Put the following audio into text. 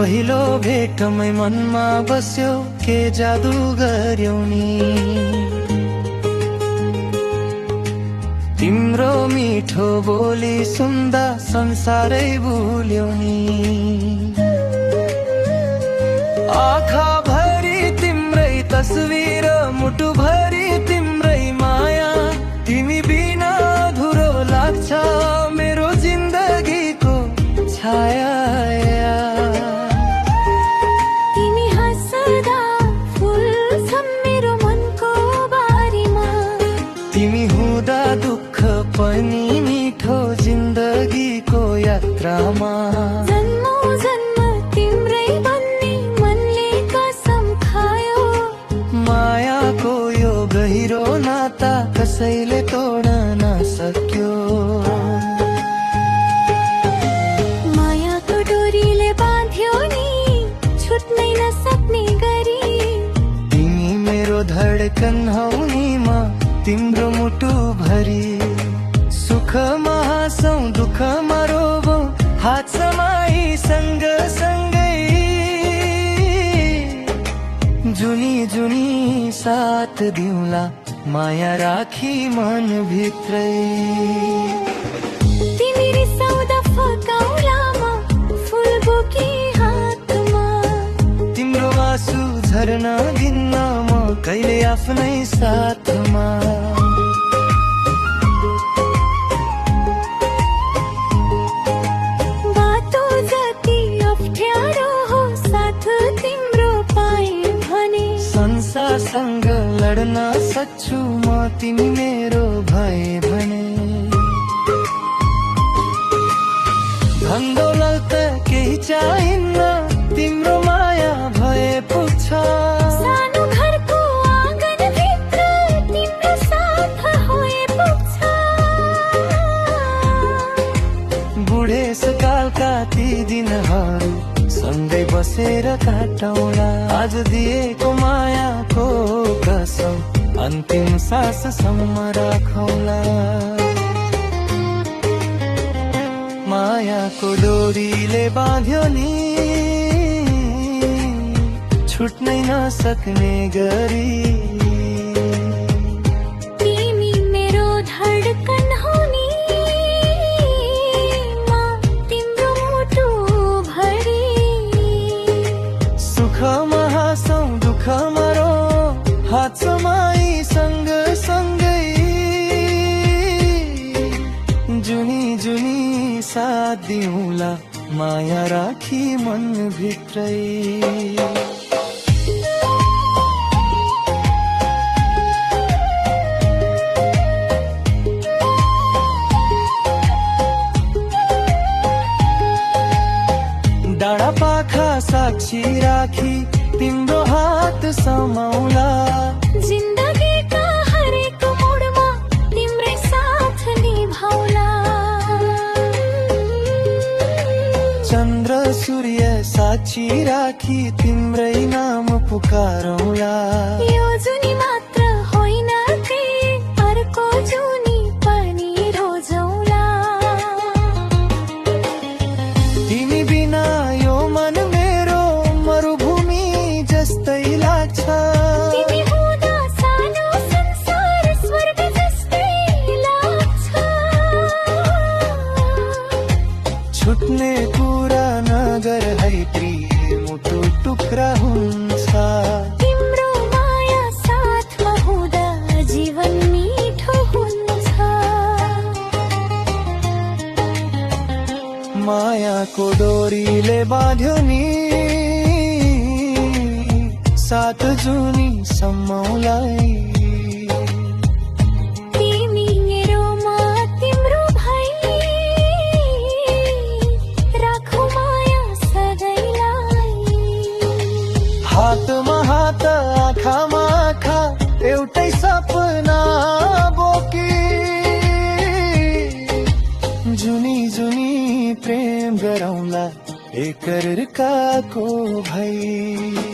पहिलो भेटमै मनमा बस्यो के जादु गर्यौ नि तिम्रो मिठो बोली सुन्दा संसारै भुल्यौ नि आँखा भरि तिम्रै तस्बिर मुटु भरि तिम्रै माया तिमी बिना अधुरो लाग्छ मेरो जिन्दगीको छाया तिमी हाँस्दा फुल्छ मेरो मनको बारीमा तिमी हुँदा दुःख पनि मिठो जिन्दगीको यात्रामा जन्मौ जन्म तिम्रै बन्ने मनले कसम खायो मायाको यो गहिरो नाता कसैले तोड्न नसक्यो मायाको डोरीले बाँध्यो नि छुट्नै नसक्ने गरी तिमी मेरो धडकन हौ नि म तिम्रो मुटु भरि सुखमा हाँसौं दुःखमा रोबौं हात समाई सँग सँगै जुनी जुनी साथ दिउँला माया राखी मन भित्रै तिमी रिसाउँदा फकाउला म फुल बोकी हातमा तिम्रो आँसु झर्न दिन्न म कहिले आफ्नै साथमा बाटो जति अप्ठ्यारो हो साथ तिम्रो पाए भने संसारसँग लड्न सक्छु म तिमी मेरो भए भने धन दौलत केही चाहिन्न तिम्रो माया भए पुग्छ सानो घरको आँगनभित्र तिम्रो साथ होए पुग्छ बुढेसकालका ती दिनहरू सँगै बसेर काटौँला आज दिएको मायाको कसम अन्तिम साससम्म राखौँला मायाको डोरीले बाँध्यो नि छुट्नै नसक्ने गरी तिमी मेरो धडकन हो नि म तिम्रो मुटु भरि सुखमा हाँसौं दुःखमा रो हात समाई सँग सँगै जुनी जुनी साथ दिउँला माया राखी मन भित्रै डाँडा पाखा साक्षी राखी तिम्रो हात समाउला जिन्दगीका हरेक मोडमा तिम्रै साथ निभाउला चन्द्र सूर्य साक्षी राखी तिम्रै नाम पुकारौँला यो जुनी मात्र होइन के अर्को जुनी पनि रोजौला तिमी बिना यो मन मेरो मरुभूमि जस्तै लाग्छ तिमी हुँदा सानो संसार स्वर्ग जस्तै लाग्छ छुट्ने कुरा नगर है प्रिय मुटु टुक्रा हुन्छ तिम्रो माया साथमा हुँदा जीवन मिठो हुन्छ मायाको डोरीले बाँध्यो नि सात जुनी सम्मौलाई तिमी मेरो म तिम्रो भई राखौ माया सधैँलाई हातमा हात आँखामा आँखा एउटै सपना बोकी जुनी जुनी प्रेम गरौँला एकअर्काको भई